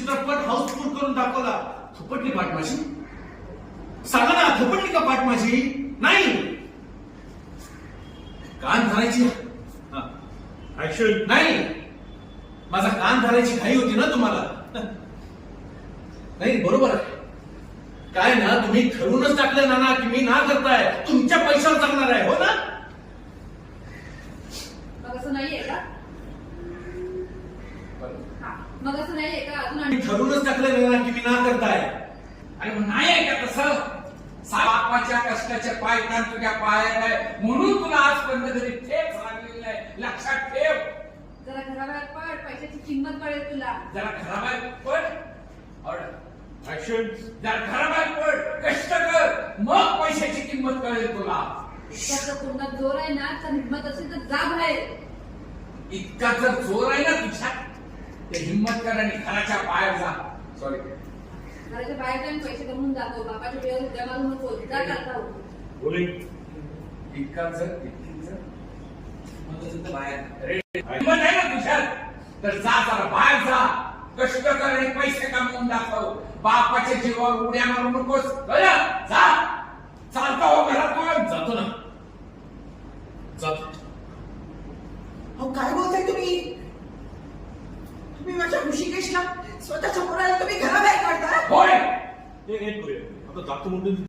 चित्रपट हाऊसफुल करून दाखवला. थोपटली पाठ माझी? सांगा ना, थोपटली का पाठ माझी? नाही. कान धरायची ऍक्शन नाही. माझा कान धरायची घाई होती ना तुम्हाला. नाही बरोबर आहे. काय ना, तुम्ही ठरवूनच टाकलं ना की मी ना करताय तुमच्या पैशावर चालणार आहे, हो ना? मग असं नाहीये का? मग असं नाहीये का? अजून मी ठरवूनच टाकलं ना की मी ना करताय. अरे मग नाही आहे का तसं? बापाच्या कष्टाचे पाय कान तुझ्या पायात आहे म्हणून तुला आजपर्यंत कधी ठेच लागलेली आहे. लक्षात ठेव. जरा घराबाहेर पड, पैशाची किंमत कळेल तुला. जरा घराबाहेर पड. Order action. जरा घराबाहेर पड, कष्ट कर, मग पैशाची किंमत कळेल तुला. इतका पूर्ण जोर आहे ना, तर हिंमत असेल तर जा बाहेर. इतका जर जोर आहे ना तुझ्या, ते हिंमत कर आणि घराच्या बाहेर जा. सॉरी, घराच्या बाहेर जाऊन पैसे कमवून जातो. बापाच्या वेळेवर उद्या मारू नको. जा करता हो. बोलिंग. इतका जर बाहेर हिंमत आहे ना तुझ्यात, तर जा जरा बाहेर जा, कष्ट कर आणि पैसे कमवून दाखव. बापाच्या जीवावर उड्या मारू नकोस. कळलं? जा. चालता हो घरातून. जातो ना, जातो. अहो काय बोलताय तुम्ही? तुम्ही माझ्या ऋषिकेशला स्वतःच्या मुलाला तुम्ही घराबाहेर काढता? होय. एक करूया आता. जातो म्हणून